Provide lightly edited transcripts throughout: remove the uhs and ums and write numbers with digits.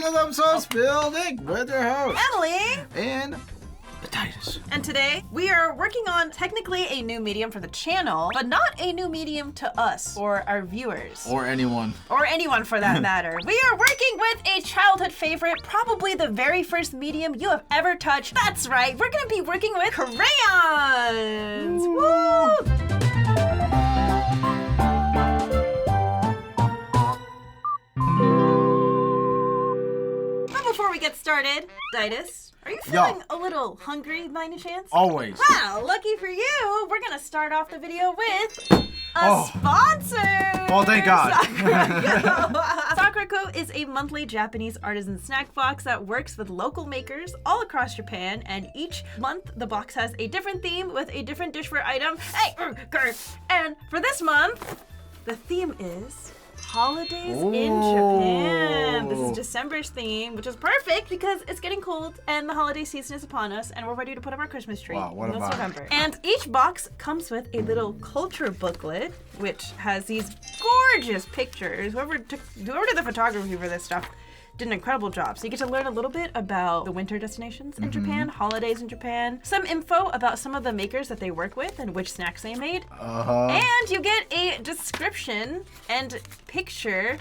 to another episode of Building with your host, Emily and Daidus. And today we are working on technically a new medium for the channel, but not a new medium to us or our viewers. Or anyone. Or anyone for that matter. We are working with a childhood favorite, probably the very first medium you have ever touched. That's right, we're gonna be working with crayons! Woo! Before we get started, Daidus, are you feeling a little hungry by any chance? Always. Wow, lucky for you, we're gonna start off the video with a sponsor! Oh, thank God. CRAYONS is a monthly Japanese artisan snack box that works with local makers all across Japan, and each month the box has a different theme with a different dishware item. And for this month, the theme is holidays in Japan. This is December's theme, which is perfect because it's getting cold and the holiday season is upon us and we're ready to put up our Christmas tree. Wow, what a It's vibe. November. And each box comes with a little culture booklet, which has these gorgeous pictures. Whoever did the photography for this stuff did an incredible job. So you get to learn a little bit about the winter destinations in Japan, holidays in Japan, some info about some of the makers that they work with and which snacks they made. And you get a description and picture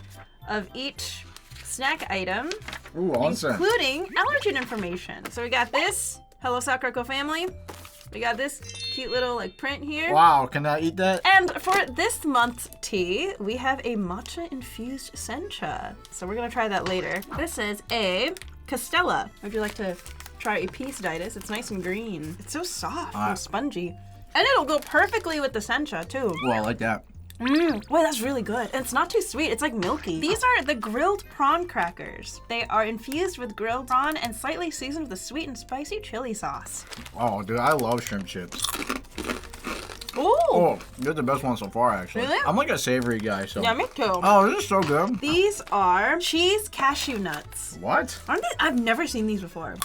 of each snack item, including allergen information. So we got this, hello Sakurako family. We got this cute little print here. Wow, can I eat that? And for this month's tea, we have a matcha infused sencha. So we're gonna try that later. This is a castella. Would you like to try a piece, Daidus? It's nice and green. It's so soft and spongy. And it'll go perfectly with the sencha too. Well, I like that. Boy, that's really good. And it's not too sweet, it's like milky. These are the grilled prawn crackers. They are infused with grilled prawn and slightly seasoned with a sweet and spicy chili sauce. Oh, dude, I love shrimp chips. Ooh! Oh, you're the best one so far, actually. Really? I'm like a savory guy, so. Yeah, me too. Oh, this is so good. These are cheese cashew nuts. What? Aren't they? I've never seen these before.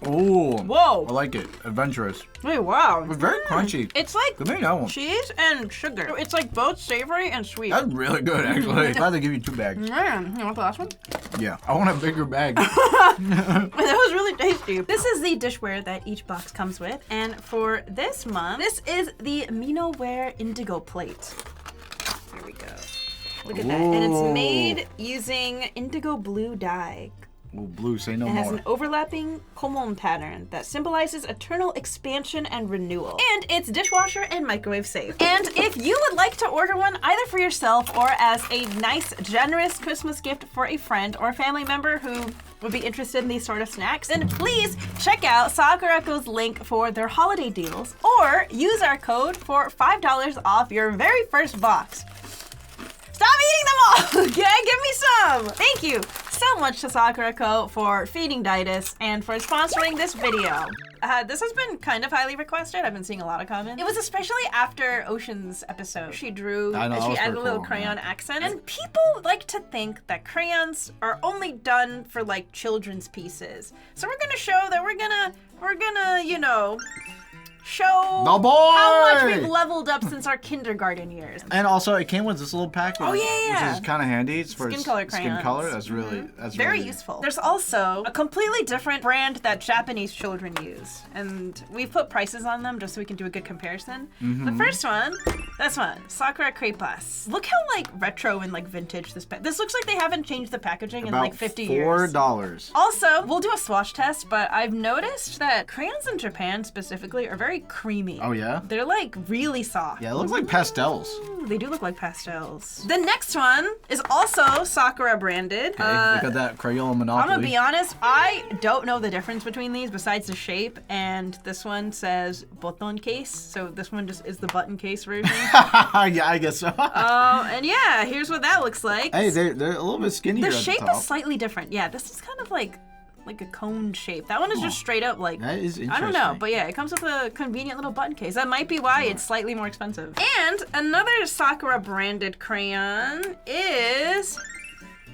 Ooh. Whoa. I like it. Adventurous. Wait, wow. It's very crunchy. It's like Good thing that one. cheese and sugar. It's like both savory and sweet. That's really good, actually. I'd rather give you 2 bags. You want the last one? Yeah. I want a bigger bag. That was really tasty. This is the dishware that each box comes with. And for this month, this is the Minoware Indigo Plate. Here we go. Look at that. And it's made using indigo blue dye. Ooh, blue, say no It has more. an overlapping komon pattern that symbolizes eternal expansion and renewal. And it's dishwasher and microwave safe. And if you would like to order one either for yourself or as a nice, generous Christmas gift for a friend or a family member who would be interested in these sort of snacks, then please check out Sakurako's link for their holiday deals or use our code for $5 off your very first box. Stop eating them all! Yeah, give me some! Thank you so much to Sakurako for feeding Daidus and for sponsoring this video. This has been kind of highly requested. I've been seeing a lot of comments. It was especially after Ocean's episode. She drew, she added a little crayon accent. And people like to think that crayons are only done for like children's pieces. So we're gonna show that we're gonna, you know, show The boy! how much we've leveled up since our kindergarten years. And also, it came with this little pack. Oh, yeah. Which is kind of handy. It's for Skin color crayons. Skin color. That's really, that's Very really useful. There's also a completely different brand that Japanese children use. And we've put prices on them just so we can do a good comparison. The first one, this one, Sakura Crepas. Look how like retro and like vintage this looks like they haven't changed the packaging in like 50 years. $4. Also, we'll do a swatch test, but I've noticed that crayons in Japan specifically are very creamy. Oh, yeah? They're like really soft. Yeah, it looks like pastels. They do look like pastels. The next one is also Sakura branded. Okay, we got that Crayola Monopoly. I'm gonna be honest, I don't know the difference between these besides the shape, and this one says button case, so this one just is the button case version. Yeah, I guess so. And yeah, here's what that looks like. Hey, they're a little bit skinnier The at shape the top. is slightly different. Yeah, this is kind of like a cone shape. That one is just straight up like, That is interesting. I don't know, but yeah, it comes with a convenient little button case. That might be why it's slightly more expensive. And another Sakura branded crayon is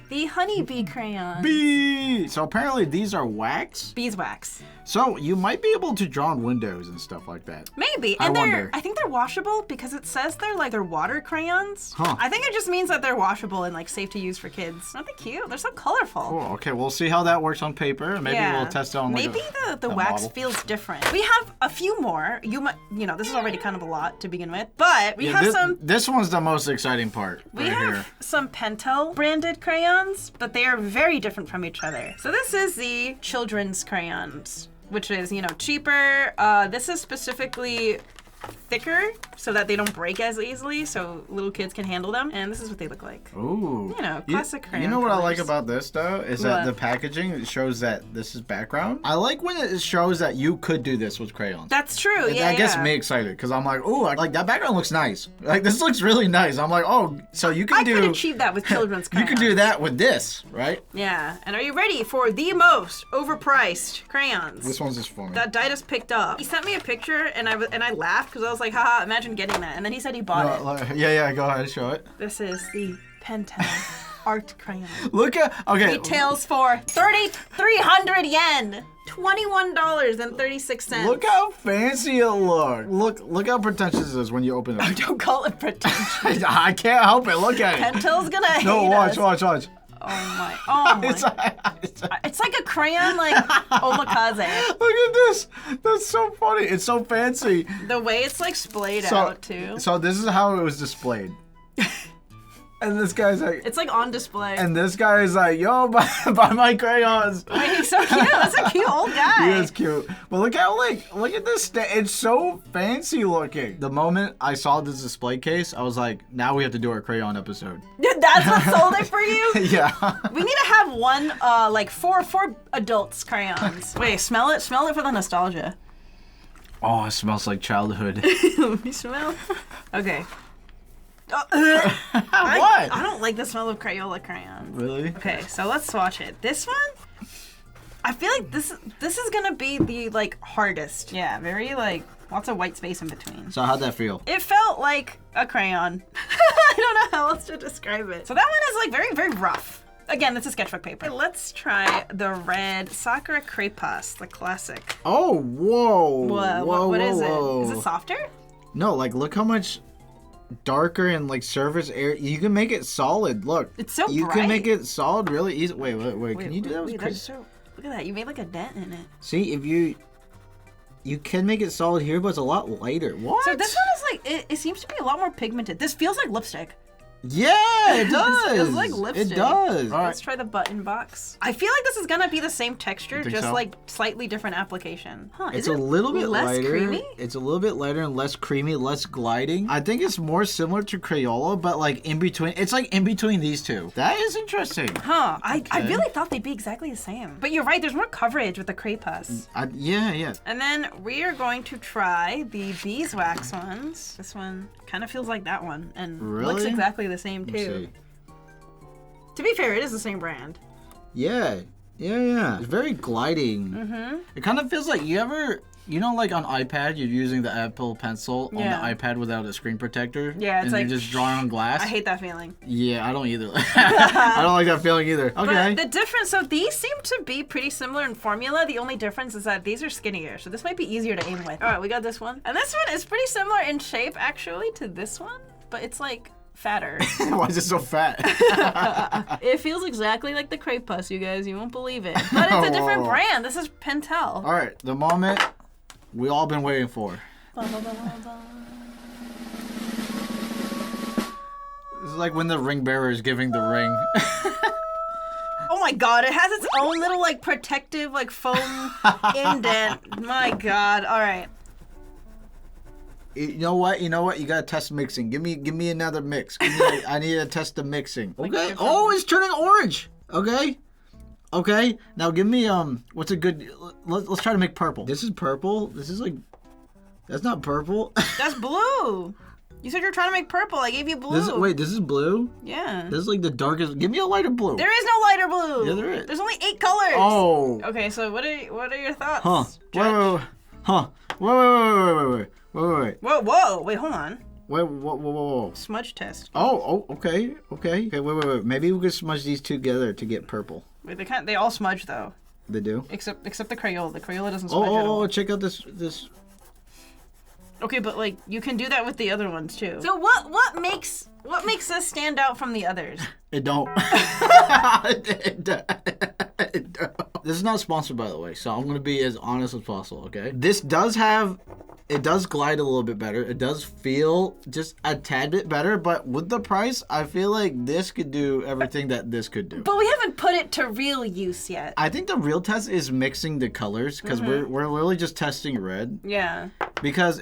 the honeybee crayon. Bee! So apparently these are wax. Beeswax. So you might be able to draw on windows and stuff like that. Maybe. I And wonder. I think they're washable because it says they're water crayons. Huh. I think it just means that they're washable and like safe to use for kids. Aren't they cute? They're so colorful. Oh, okay. We'll see how that works on paper. Maybe we'll test it on like Maybe the a wax model. feels different. We have a few more. This is already kind of a lot to begin with, but we have this, some. This one's the most exciting part. We right have here. some Pentel branded crayons, but they are very different from each other. So this is the children's crayons, which is, cheaper. This is specifically thicker so that they don't break as easily, so little kids can handle them. And this is what they look like. Ooh. Classic crayon You know what I like colors. about this though is that the packaging shows that this is background. I like when it shows that you could do this with crayons. That's true. Yeah. That gets me excited because I'm like, ooh, like that background looks nice. Like this looks really nice. I'm like, oh, so you can I do. could achieve that with children's You crayons. can do that with this, right? Yeah. And are you ready for the most overpriced crayons This one's just for me. that Daidus picked up? He sent me a picture and I laughed because I was like, haha, imagine getting that. And then he said he bought it. Yeah, go ahead, show it. This is the Pentel art crayon. Look at okay. Retails for 3,300 yen. $21.36. Look how fancy it looks. Look how pretentious it is when you open it. Don't call it pretentious. I can't help it. Look at it. Pentel's gonna hate No, watch. us. Oh my. It's like a crayon, like omakase. Look at this. That's so funny. It's so fancy. The way it's like splayed out too. So this is how it was displayed. And this guy's like, It's like on display. and this guy is like, yo, buy my crayons. Wait, he's so cute. That's a cute old guy. He is cute. But look at this. It's so fancy looking. The moment I saw this display case, I was like, now we have to do our crayon episode. Dude, that's what sold it for you? Yeah. We need to have one, like four adults crayons. Wait, smell it? Smell it for the nostalgia. Oh, it smells like childhood. Let me smell. Okay. What? I don't like the smell of Crayola crayons. Really? Okay, so let's swatch it. This one, I feel like this is gonna be the like hardest. Yeah, very like lots of white space in between. So how'd that feel? It felt like a crayon. I don't know how else to describe it. So that one is like very, very rough. Again, it's a sketchbook paper. Let's try the red Sakura Crepas, the classic. Oh, whoa. What is whoa. it? Is it softer? No, like look how much darker and like surface area. You can make it solid. Look. It's so You bright. can make it solid really easy. Wait. Can you do that with that's crayon? so, look at that. You made like a dent in it. See, if you can make it solid here, but it's a lot lighter. What? So this one is like, it seems to be a lot more pigmented. This feels like lipstick. Yeah, it does. This feels like lipstick. It does. All Let's right. try the button box. I feel like this is gonna be the same texture, think just so? like slightly different application. Huh, It's is a it little bit less lighter. creamy? It's a little bit lighter and less creamy, less gliding. I think it's more similar to Crayola, but like in between. It's like in between these two. That is interesting. Huh, I Okay. really thought they'd be exactly the same. But you're right, there's more coverage with the Crepas. Yeah. And then we are going to try the beeswax ones. This one kind of feels like that one and looks Really? exactly the same Let's too. see. To be fair, it is the same brand. Yeah. It's very gliding. Mm-hmm. It kind of feels like like on iPad, you're using the Apple Pencil on Yeah. the iPad without a screen protector. Yeah, it's and like you're just drawing on glass. I hate that feeling. Yeah, I don't either. I don't like that feeling either. Okay. But the difference, so these seem to be pretty similar in formula. The only difference is that these are skinnier, so this might be easier to aim with. All right, we got this one. And this one is pretty similar in shape, actually, to this one, but it's like fatter. Why is it so fat? It feels exactly like the Crepas, you guys. You won't believe it. But it's a different brand. This is Pentel. All right, the moment we all been waiting for. This is like when the ring bearer is giving the ring. Oh my god, it has its own little like protective like foam indent. My god. All right. You know what? You gotta test mixing. Give me another mix. I need to test the mixing. Okay. Oh, it's turning orange. Okay. Now give me what's a good? Let's try to make purple. This is purple. This is like, that's not purple. That's blue. You said you were trying to make purple. I gave you blue. This is blue. Yeah. This is like the darkest. Give me a lighter blue. There is no lighter blue. Yeah, there is. There's only 8 colors. Oh. Okay, so what are your thoughts? Huh. Judge? Wait. Huh. Wait. Whoa, hold on. Wait, whoa. Smudge test. Okay. Wait. Maybe we could smudge these together to get purple. Wait, they all smudge though. They do? Except the Crayola. The Crayola doesn't smudge at all. Check out this. Okay, but like you can do that with the other ones too. So what makes us stand out from the others? It don't. It don't. This is not sponsored, by the way, so I'm gonna be as honest as possible. Okay. This does glide a little bit better. It does feel just a tad bit better, but with the price, I feel like this could do everything that this could do. But we haven't put it to real use yet. I think the real test is mixing the colors because we're really just testing red. Yeah. Because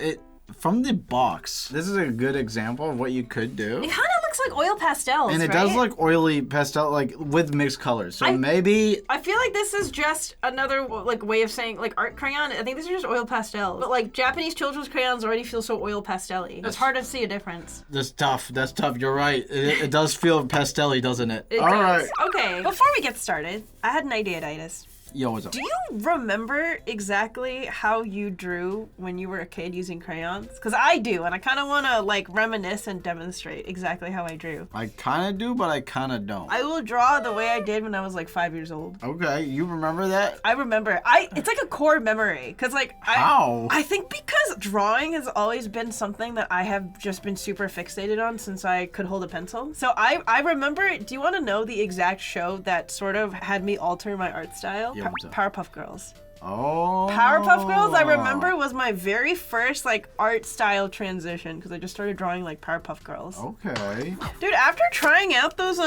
from the box, this is a good example of what you could do. It kind of looks like oil pastels, and it does look oily pastel, like with mixed colors. So maybe I feel like this is just another like way of saying like art crayon. I think these are just oil pastels. But like Japanese children's crayons already feel so oil pastel-y. It's hard to see a difference. That's tough. You're right. It does feel pastel-y, doesn't it? It does. Right. Okay. Before we get started, I had an idea, Daidus. Yo, what's up? Do you remember exactly how you drew when you were a kid using crayons? Because I do, and I kind of want to like reminisce and demonstrate exactly how I drew. I kind of do, but I kind of don't. I will draw the way I did when I was like 5 years old. Okay, you remember that? I remember. It's like a core memory. Because like, how? I think because drawing has always been something that I have just been super fixated on since I could hold a pencil. So I remember, do you want to know the exact show that sort of had me alter my art style? Yeah. Powerpuff Girls. Oh. Powerpuff Girls, I remember, was my very first like art style transition because I just started drawing like Powerpuff Girls. Okay. Dude, after trying out those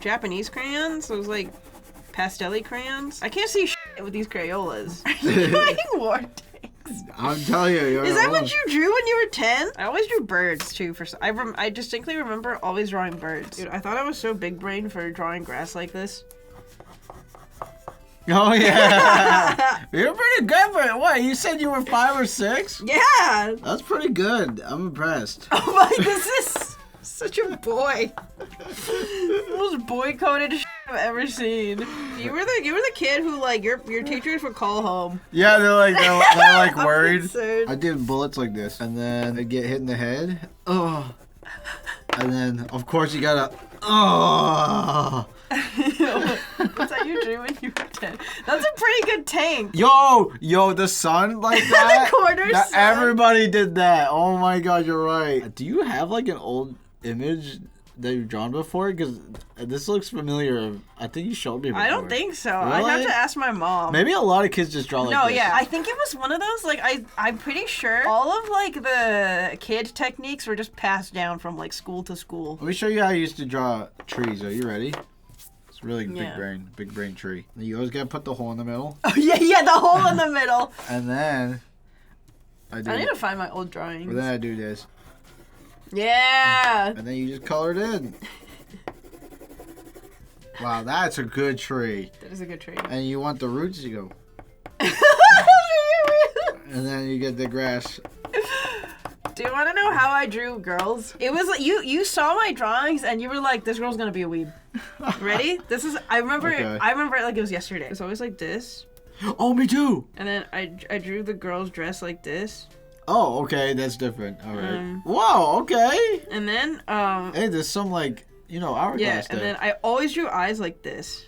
Japanese crayons, those like pastel-y crayons, I can't see shit with these Crayolas. Are you doing war tanks? I'm telling you. Is that what you drew when you were 10? I always drew birds too. I distinctly remember always drawing birds. Dude, I thought I was so big brain for drawing grass like this. Oh yeah, you're pretty good for it. What, you said you were 5 or 6? Yeah, that's pretty good. I'm impressed. Oh my, this is such a boy. Most boy-coded shit I've ever seen. You were the kid who like your teachers would call home. Yeah, they're like worried. Absurd. I did bullets like this, and then I get hit in the head. Oh, and then of course you gotta. Oh. That's how you drew when you were 10. That's a pretty good tank. Yo, the sun like that. The corner sun. Everybody did that. Oh my god, you're right. Do you have like an old image that you've drawn before? Because this looks familiar. I think you showed me before. I don't think so. Really? I'd have to ask my mom. Maybe a lot of kids just draw like this. No, yeah. I think it was one of those, like, I'm pretty sure all of, like, the kid techniques were just passed down from, like, school to school. Let me show you how I used to draw trees. Are you ready? It's really big brain tree. You always gotta put the hole in the middle. Oh, yeah, the hole in the middle. And then I need to find my old drawings. But then I do this. Yeah. And then you just color it in. Wow, that's a good tree. That is a good tree. And you want the roots, you go. And then you get the grass. Do you want to know how I drew girls? It was like you saw my drawings and you were like, this girl's gonna be a weeb. Ready? I remember it like it was yesterday. It was always like this. Oh, me too. And then I drew the girl's dress like this. Oh, okay, that's different. All right. Whoa, okay. And then hey, there's some like hourglass yeah, there. and then I always drew eyes like this.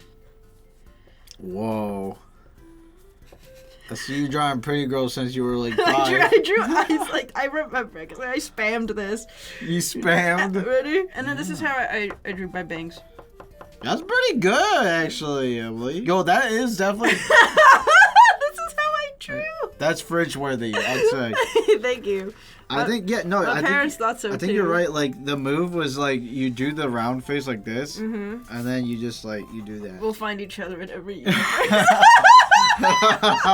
Whoa. I see you drawing pretty girls since you were like 5. I drew eyes like, I remember because I spammed this. You spammed? Ready? And then this is how I drew my bangs. That's pretty good, actually, Emily. Yo, that is definitely... This is how I drew. That's fridge worthy, I'd say. Thank you. I think my parents thought so too. I think you're right. Like the move was like you do the round face like this, and then you just like you do that. We'll find each other in every universe.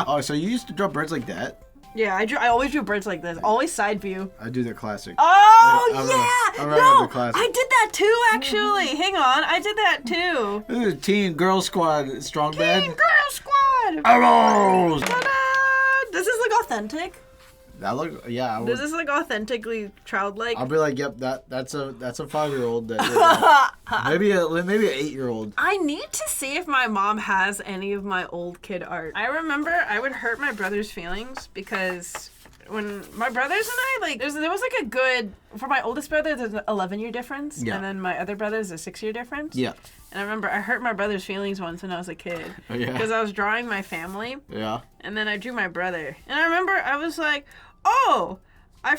Oh, so you used to draw birds like that? Yeah, I always drew birds like this. Always side view. I do the classic. Oh I yeah! remember the classic. I did that too. Actually, hang on, I did that too. This is Teen Girl Squad strong band. Teen Girl Squad. Arrows. Ta-da! This is like authentic. That look, yeah. This is like authentically childlike. I'll be like, yep, that's a 5-year-old. Maybe an 8-year-old. I need to see if my mom has any of my old kid art. I remember I would hurt my brother's feelings because when my brothers and I, like, there was like a good, for my oldest brother, there's an 11-year difference. Yeah. And then my other brother's a 6-year difference. Yeah. And I remember I hurt my brother's feelings once when I was a kid. Oh, yeah. Because I was drawing my family. Yeah. And then I drew my brother. And I remember I was like, oh, I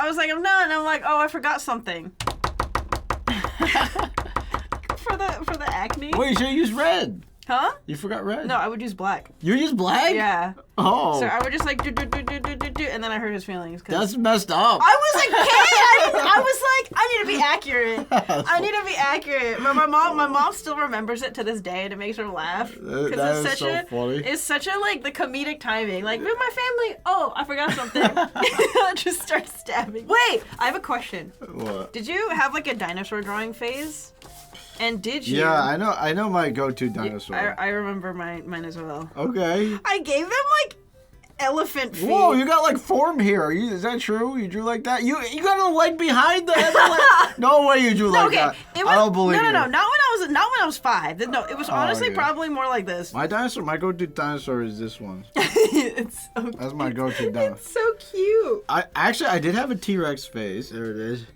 was like, I'm done. And I'm like, oh, I forgot something. for the acne. Wait, you should use red. Huh? You forgot red? No, I would use black. You use black? Yeah. Oh. So I would just like do, and then I hurt his feelings. That's messed up. I was a kid. I was like, I need to be accurate. I need to be accurate. But my mom still remembers it to this day, and it makes her laugh. That is so funny. It's such a like the comedic timing. Like with my family. Oh, I forgot something. Just start stabbing. Wait, I have a question. What? Did you have like a dinosaur drawing phase? And did you? Yeah, I know my go-to dinosaur. I remember mine as well. Okay. I gave them like elephant feet. Whoa, you got like form here. Is that true? You drew like that? You got a leg behind the leg? No way you drew like that. I don't believe no, you. not when I was 5. No, it was honestly probably more like this. My go-to dinosaur is this one. It's so cute. That's my go-to dinosaur. It's so cute. I did have a T-Rex face. There it is.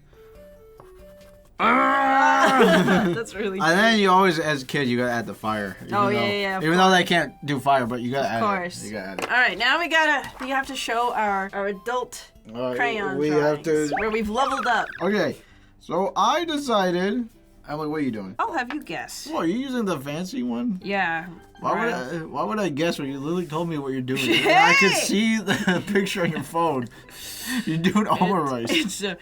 That's really cute. And then you always, as a kid, you gotta add the fire. Yeah. Even though they can't do fire, but you gotta add it. Of course. You gotta add it. All right, now we have to show our adult crayon we drawings, have to. where we've leveled up. Okay, so I decided. Emily, what are you doing? I'll have you guess. Oh, are you using the fancy one? Yeah. Why would I guess when you literally told me what you're doing? Hey! I could see the picture on your phone. You're doing omurice. It's look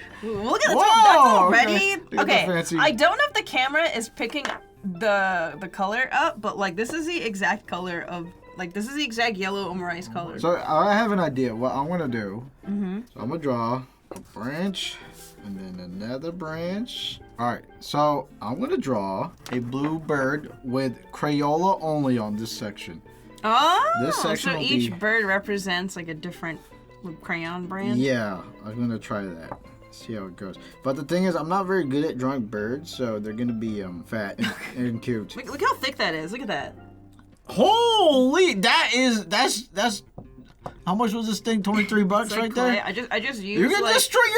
at Whoa, that's already okay. Fancy. I don't know if the camera is picking the color up, but like this is the exact color of this is the exact yellow omurice color. So I have an idea what I'm gonna do. So I'm gonna draw a branch and then another branch. All right, so I'm gonna draw a blue bird with Crayola only on this section. Oh, This section so will each be- bird represents like a different crayon brand. Yeah, I'm gonna try that. See how it goes. But the thing is, I'm not very good at drawing birds, so they're gonna be fat and cute. Look how thick that is. Look at that. Holy, that's. How much was this thing? $23 It's like right clay. there. I just used You're like destroying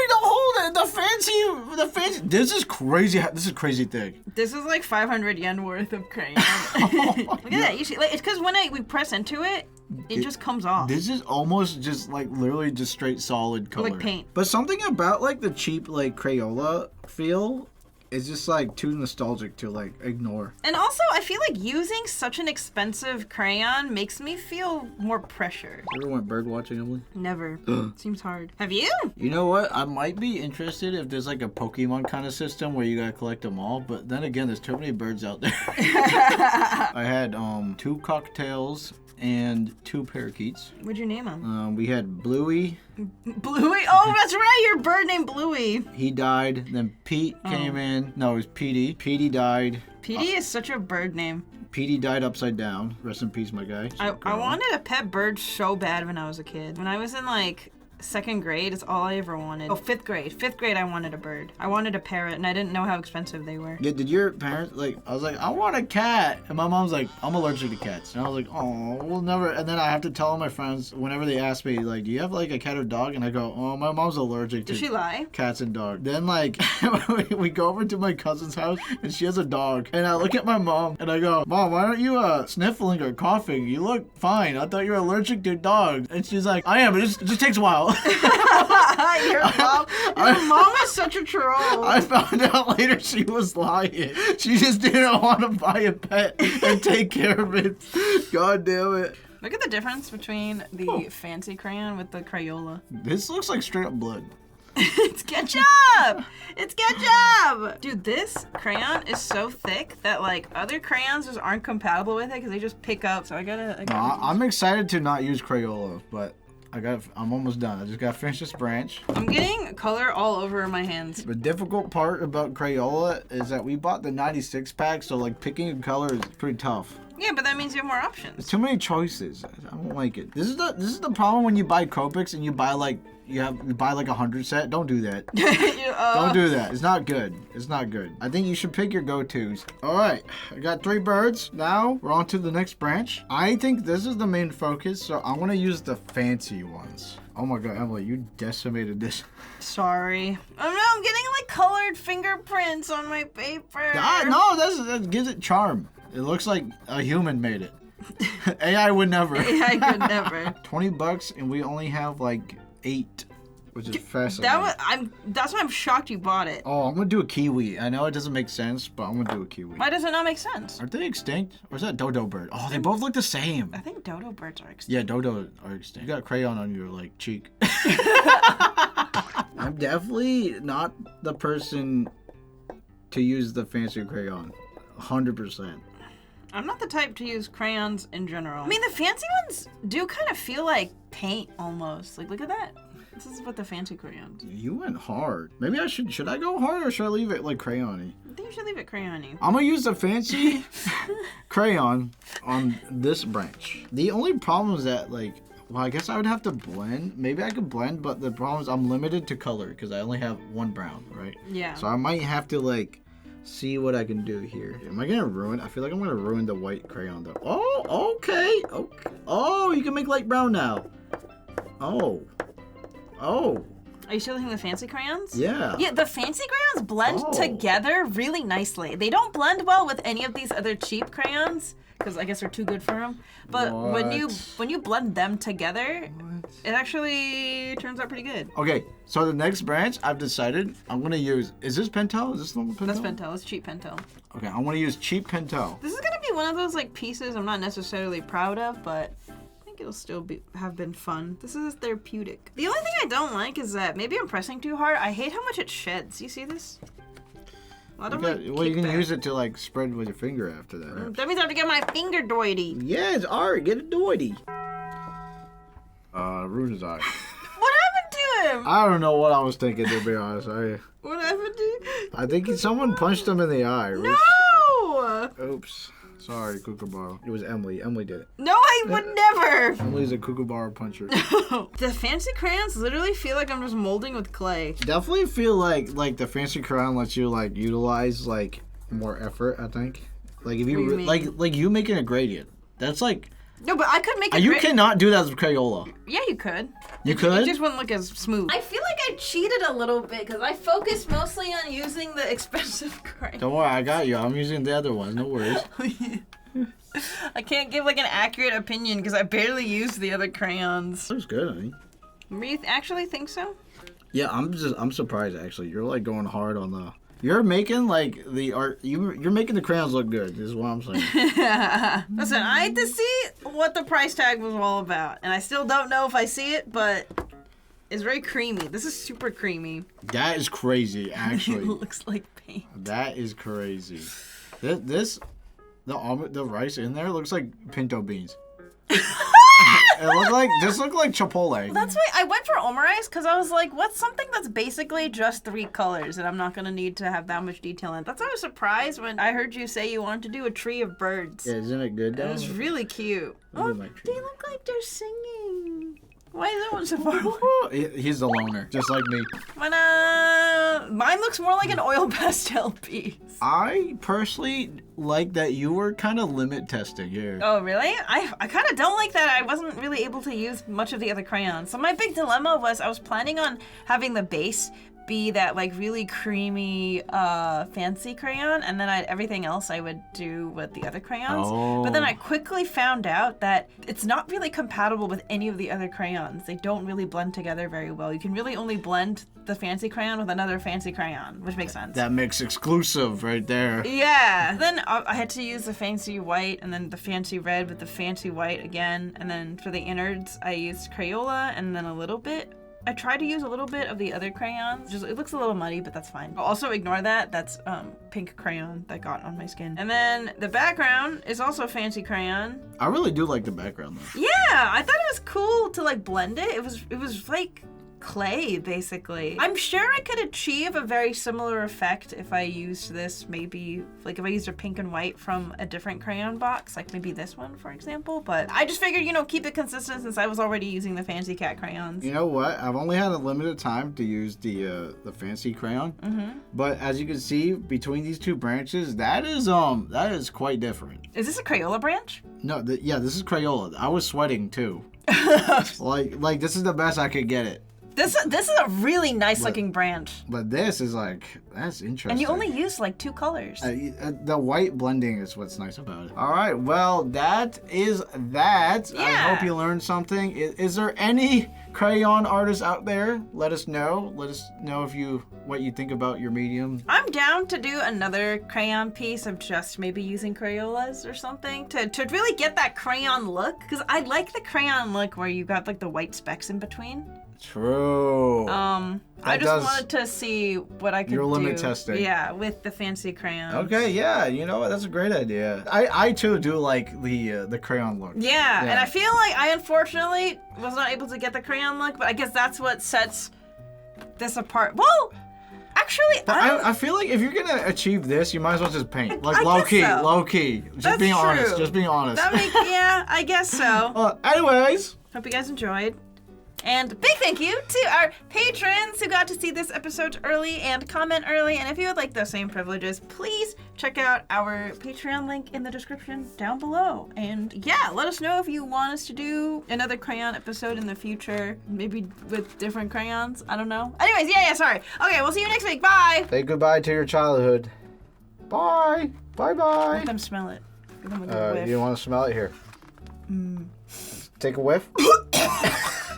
the whole the fancy. This is crazy. This is crazy thick. this is like 500 yen worth of crayon. Look at that. You see, like it's because when we press into it, it just comes off. This is almost just like literally just straight solid color. Like paint. But something about like the cheap like Crayola feel is just like too nostalgic to like ignore. And also, I feel like using such an expensive crayon makes me feel more pressure. You ever went bird watching, Emily? Never. Seems hard. Have you? You know what? I might be interested if there's like a Pokemon kind of system where you gotta collect them all. But then again, there's too many birds out there. I had 2 cocktails and 2 parakeets. What'd you name them? We had Bluey. Bluey? Oh, that's right. Your bird named Bluey. He died. Then Pete came in. No, it was Petey. Petey died. Petey is such a bird name. Petey died upside down. Rest in peace, my guy. I wanted a pet bird so bad when I was a kid. When I was in like 2nd grade, it's all I ever wanted. Oh, 5th grade. 5th grade, I wanted a bird. I wanted a parrot, and I didn't know how expensive they were. Yeah, did your parents, like, I was like, I want a cat. And my mom's like, I'm allergic to cats. And I was like, oh, we'll never. And then I have to tell all my friends, whenever they ask me, like, do you have, like, a cat or dog? And I go, oh, my mom's allergic to Did she lie? cats and dogs. Then, like, we go over to my cousin's house, and she has a dog. And I look at my mom, and I go, Mom, why aren't you sniffling or coughing? You look fine. I thought you were allergic to dogs. And she's like, I am, but it just takes a while. Your mom is such a troll. I found out later she was lying. She just didn't want to buy a pet and take care of it. God damn it. Look at the difference between the fancy crayon with the Crayola. This looks like straight up blood. It's ketchup! It's ketchup! Dude, this crayon is so thick that like other crayons just aren't compatible with it because they just pick up. So I gotta I'm excited to not use Crayola, but I'm almost done. I just gotta finish this branch. I'm getting color all over my hands. The difficult part about Crayola is that we bought the 96 pack, so like picking a color is pretty tough. Yeah, but that means you have more options. Too many choices. I don't like it. This is the problem when you buy Copics and you buy like you buy like 100 set. Don't do that. Don't do that. It's not good. It's not good. I think you should pick your go-tos. All right, I got 3 birds. Now we're on to the next branch. I think this is the main focus, so I'm gonna use the fancy ones. Oh my God, Emily, you decimated this. Sorry. Oh no, I'm getting like colored fingerprints on my paper. No, that gives it charm. It looks like a human made it. AI would never. AI could never. $20 and we only have like 8, which is fascinating. That's why I'm shocked you bought it. Oh, I'm gonna do a kiwi. I know it doesn't make sense, but I'm gonna do a kiwi. Why does it not make sense? Aren't they extinct? Or is that dodo bird? Oh, they both look the same. I think dodo birds are extinct. Yeah, dodo are extinct. You got crayon on your like cheek. I'm definitely not the person to use the fancy crayon. 100%. I'm not the type to use crayons in general. I mean, the fancy ones do kind of feel like paint almost. Like, look at that. This is what the fancy crayons. You went hard. Maybe I should I go hard or should I leave it like crayon-y? I think you should leave it crayon-y. I'm gonna use the fancy crayon on this branch. The only problem is that like, well, I guess I would have to blend. Maybe I could blend, but the problem is I'm limited to color because I only have 1 brown, right? Yeah. So I might have to like see what I can do here. Am I gonna ruin? I feel like I'm gonna ruin the white crayon though. Oh, okay. Oh, you can make light brown now. Oh. Are you still using the fancy crayons? Yeah. Yeah, the fancy crayons blend together really nicely. They don't blend well with any of these other cheap crayons because I guess they're too good for them. But when you blend them together, it actually turns out pretty good. Okay, so the next branch I've decided I'm gonna use. Is this Pentel? Is this the Pentel? That's Pentel. It's cheap Pentel. Okay, I'm gonna use cheap Pentel. This is gonna be one of those like pieces I'm not necessarily proud of, but it'll still have been fun. This is therapeutic. The only thing I don't like is that maybe I'm pressing too hard. I hate how much it sheds. You see this? You can use it to like spread with your finger after that. That means I have to get my finger doity. Yeah, it's art. Get a doity. Ruined his eye. What happened to him? I don't know what I was thinking, to be honest. What happened to him? I think someone punched him in the eye. No! Oops. Sorry, Kookaburra. It was Emily. Emily did it. No, I would never. Emily's a Kookaburra puncher. The fancy crayons literally feel like I'm just molding with clay. Definitely feel like the fancy crayon lets you like utilize like more effort. I think. Like if you like you making a gradient. That's like. No, but I could make it. You cannot do that with Crayola. Yeah, you could. You could? It just wouldn't look as smooth. I feel like I cheated a little bit because I focused mostly on using the expensive crayons. Don't worry, I got you. I'm using the other ones. No worries. I can't give like an accurate opinion because I barely used the other crayons. Looks good, honey. You actually think so? Yeah, I'm surprised actually. You're like going hard on the. You're making like the art. You're making the crayons look good. Is what I'm saying. Listen, I had to see what the price tag was all about, and I still don't know if I see it, but it's very creamy. This is super creamy. That is crazy, actually. It looks like paint. That is crazy. The rice in there looks like pinto beans. This looked like Chipotle. That's why I went for omurice because I was like, what's something that's basically just 3 colors and I'm not gonna need to have that much detail in it. That's why I was surprised when I heard you say you wanted to do a tree of birds. Yeah, isn't it good? It was really cute. Oh, they look like they're singing. Why is that one so far away? He's the loner, just like me. Mine looks more like an oil pastel piece. I personally like that you were kind of limit testing here. Oh, really? I kind of don't like that I wasn't really able to use much of the other crayons. So my big dilemma was I was planning on having the base be that like really creamy fancy crayon, and then everything else I would do with the other crayons. Oh. But then I quickly found out that it's not really compatible with any of the other crayons. They don't really blend together very well. You can really only blend the fancy crayon with another fancy crayon, which makes sense. That makes exclusive right there. Yeah. Then I had to use the fancy white and then the fancy red with the fancy white again. And then for the innards, I used Crayola and then a little bit. I tried to use a little bit of the other crayons. It looks a little muddy, but that's fine. I'll also ignore that. That's pink crayon that got on my skin. And then the background is also fancy crayon. I really do like the background though. Yeah, I thought it was cool to like blend it. It was like clay, basically. I'm sure I could achieve a very similar effect if I used this, maybe, like if I used a pink and white from a different crayon box, like maybe this one, for example. But I just figured, you know, keep it consistent since I was already using the Fancy Cat crayons. You know what? I've only had a limited time to use the fancy crayon. But as you can see, between these two branches, that is quite different. Is this a Crayola branch? No, yeah, this is Crayola. I was sweating too. like this is the best I could get it. This is a really nice looking branch. But this is like, that's interesting. And you only use like 2 colors. The white blending is what's nice about it. All right, well, that is that. Yeah. I hope you learned something. Is there any crayon artists out there? Let us know. Let us know what you think about your medium. I'm down to do another crayon piece of just maybe using Crayolas or something to really get that crayon look. Because I like the crayon look where you got like the white specks in between. True. I just wanted to see what I could do. Your limit testing. Yeah, with the fancy crayons. Okay, yeah, you know what? That's a great idea. I too do like the crayon look. Yeah, and I feel like I unfortunately was not able to get the crayon look, but I guess that's what sets this apart. Well, actually, I feel like if you're gonna achieve this, you might as well just paint. Like I low guess key. That's Just being honest. true. Just being honest. Yeah, I guess so. Anyways. Hope you guys enjoyed. And big thank you to our patrons who got to see this episode early and comment early. And if you would like those same privileges, please check out our Patreon link in the description down below. And yeah, let us know if you want us to do another crayon episode in the future, maybe with different crayons. I don't know. Anyways, yeah, sorry. Okay, we'll see you next week. Bye. Say goodbye to your childhood. Bye. Bye-bye. Let them smell it. Give them a good whiff. You want to smell it here? Take a whiff.